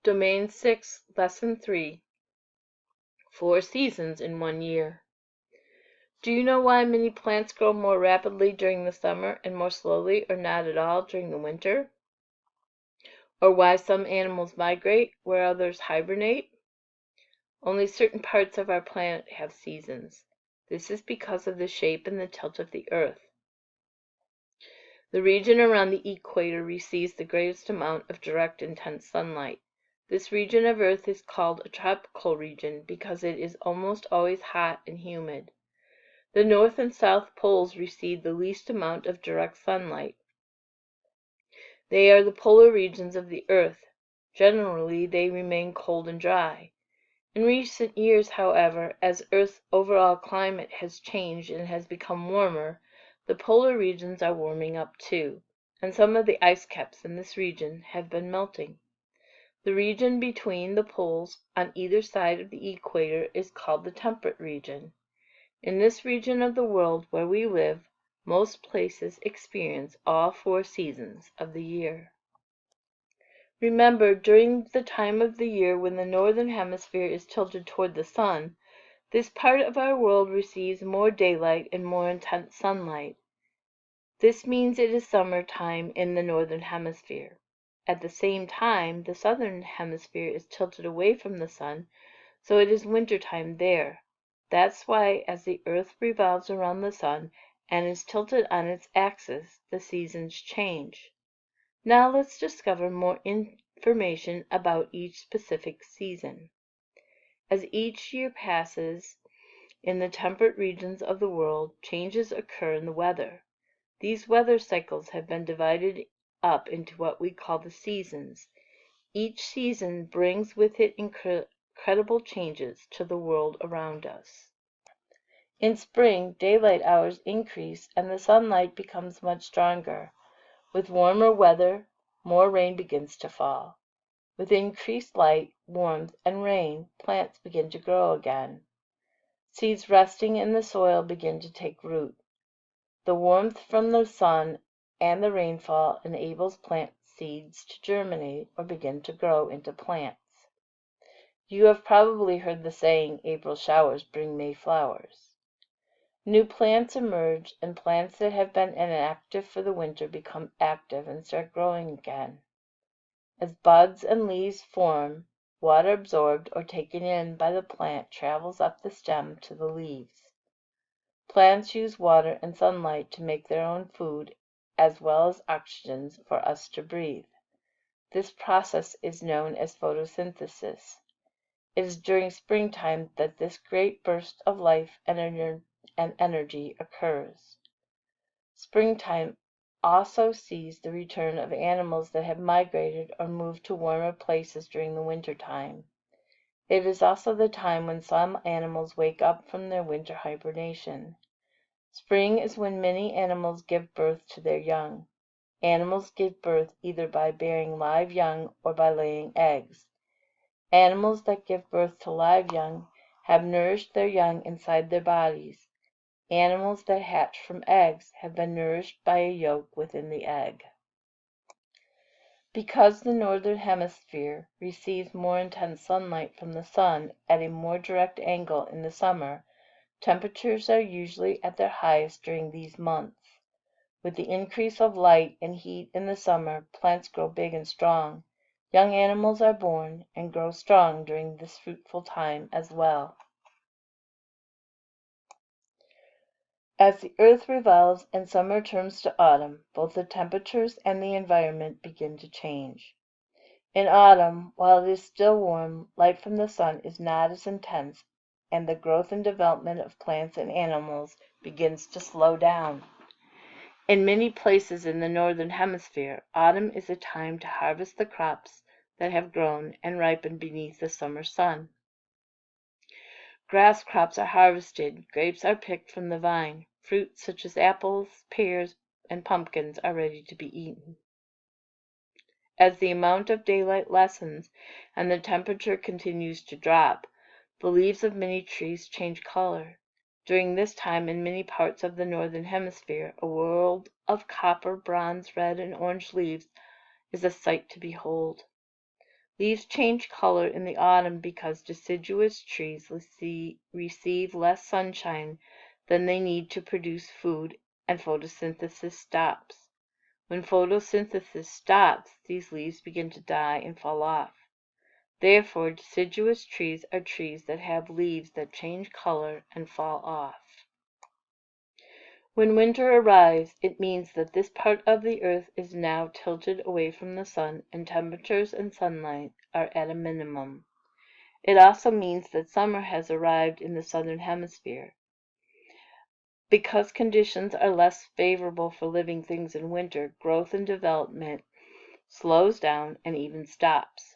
Domain 6, Lesson 3, 4 Seasons in 1 Year. Do you know why many plants grow more rapidly during the summer and more slowly or not at all during the winter? Or why some animals migrate where others hibernate? Only certain parts of our planet have seasons. This is because of the shape and the tilt of the Earth. The region around the equator receives the greatest amount of direct intense sunlight. This region of Earth is called a tropical region because it is almost always hot and humid. The North and South poles receive the least amount of direct sunlight. They are the polar regions of the Earth. Generally, they remain cold and dry. In recent years, however, as Earth's overall climate has changed and has become warmer, the polar regions are warming up too, and some of the ice caps in this region have been melting. The region between the poles on either side of the equator is called the temperate region. In this region of the world where we live, most places experience all 4 seasons of the year. Remember, during the time of the year when the northern hemisphere is tilted toward the sun, this part of our world receives more daylight and more intense sunlight. This means it is summer time in the northern hemisphere. At the same time, the southern hemisphere is tilted away from the sun, so it is winter time there. That's why, as the Earth revolves around the sun and is tilted on its axis, the seasons change. Now let's discover more information about each specific season. As each year passes, in the temperate regions of the world, changes occur in the weather. These weather cycles have been divided up into what we call the seasons. Each season brings with it incredible changes to the world around us. In spring, daylight hours increase and the sunlight becomes much stronger. With warmer weather, more rain begins to fall. With increased light, warmth, and rain, plants begin to grow again. Seeds resting in the soil begin to take root. The warmth from the sun and the rainfall enables plant seeds to germinate or begin to grow into plants. You have probably heard the saying, April showers bring May flowers. New plants emerge, and plants that have been inactive for the winter become active and start growing again. As buds and leaves form, water absorbed or taken in by the plant travels up the stem to the leaves. Plants use water and sunlight to make their own food as well as oxygen for us to breathe. This process is known as photosynthesis. It is during springtime that this great burst of life and energy occurs. Springtime also sees the return of animals that have migrated or moved to warmer places during the winter time. It is also the time when some animals wake up from their winter hibernation. Spring is when many animals give birth to their young. Animals give birth either by bearing live young or by laying eggs. Animals that give birth to live young have nourished their young inside their bodies. Animals that hatch from eggs have been nourished by a yolk within the egg. Because the northern hemisphere receives more intense sunlight from the sun at a more direct angle in the summer, temperatures are usually at their highest during these months. With the increase of light and heat in the summer, plants grow big and strong. Young animals are born and grow strong during this fruitful time as well. As the earth revolves and summer turns to autumn, both the temperatures and the environment begin to change. In autumn, while it is still warm, light from the sun is not as intense, and the growth and development of plants and animals begins to slow down. In many places in the northern hemisphere, autumn is a time to harvest the crops that have grown and ripened beneath the summer sun. Grass crops are harvested, grapes are picked from the vine, fruits such as apples, pears, and pumpkins are ready to be eaten. As the amount of daylight lessens and the temperature continues to drop, the leaves of many trees change color. During this time, in many parts of the northern hemisphere, a world of copper, bronze, red, and orange leaves is a sight to behold. Leaves change color in the autumn because deciduous trees receive less sunshine than they need to produce food, and photosynthesis stops. When photosynthesis stops, these leaves begin to die and fall off. Therefore, deciduous trees are trees that have leaves that change color and fall off. When winter arrives, it means that this part of the earth is now tilted away from the sun, and temperatures and sunlight are at a minimum. It also means that summer has arrived in the southern hemisphere. Because conditions are less favorable for living things in winter, growth and development slows down and even stops.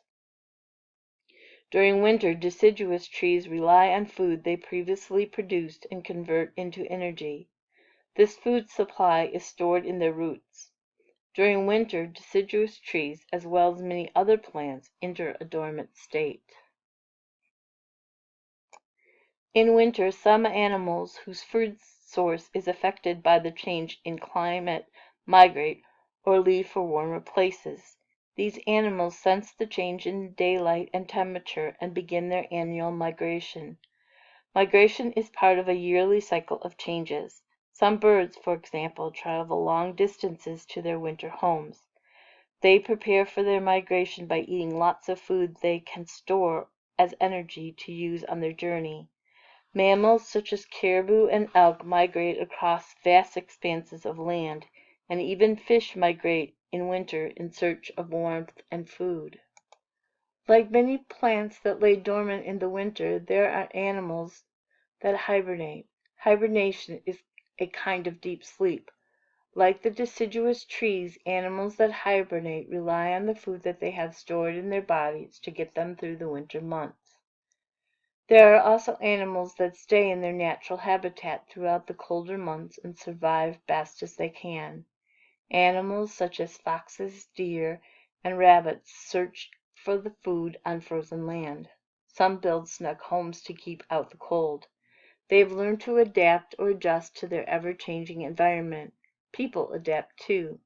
During winter, deciduous trees rely on food they previously produced and convert into energy. This food supply is stored in their roots. During winter, deciduous trees, as well as many other plants, enter a dormant state. In winter, some animals whose food source is affected by the change in climate migrate or leave for warmer places. These animals sense the change in daylight and temperature and begin their annual migration. Migration is part of a yearly cycle of changes. Some birds, for example, travel long distances to their winter homes. They prepare for their migration by eating lots of food they can store as energy to use on their journey. Mammals such as caribou and elk migrate across vast expanses of land, and even fish migrate in winter in search of warmth and food. Like many plants that lay dormant in the winter, there are animals that hibernate. Hibernation is a kind of deep sleep. Like the deciduous trees, animals that hibernate rely on the food that they have stored in their bodies to get them through the winter months. There are also animals that stay in their natural habitat throughout the colder months and survive best as they can. Animals such as foxes, deer, and rabbits search for the food on frozen land. Some build snug homes to keep out the cold. They have learned to adapt or adjust to their ever-changing environment. People adapt too.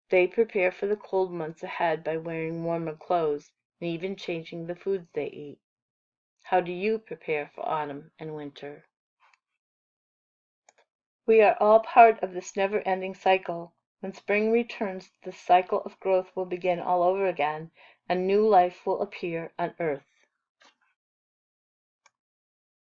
They prepare for the cold months ahead by wearing warmer clothes and even changing the foods they eat. How do you prepare for autumn and winter? We are all part of this never-ending cycle. When spring returns, the cycle of growth will begin all over again, and new life will appear on earth.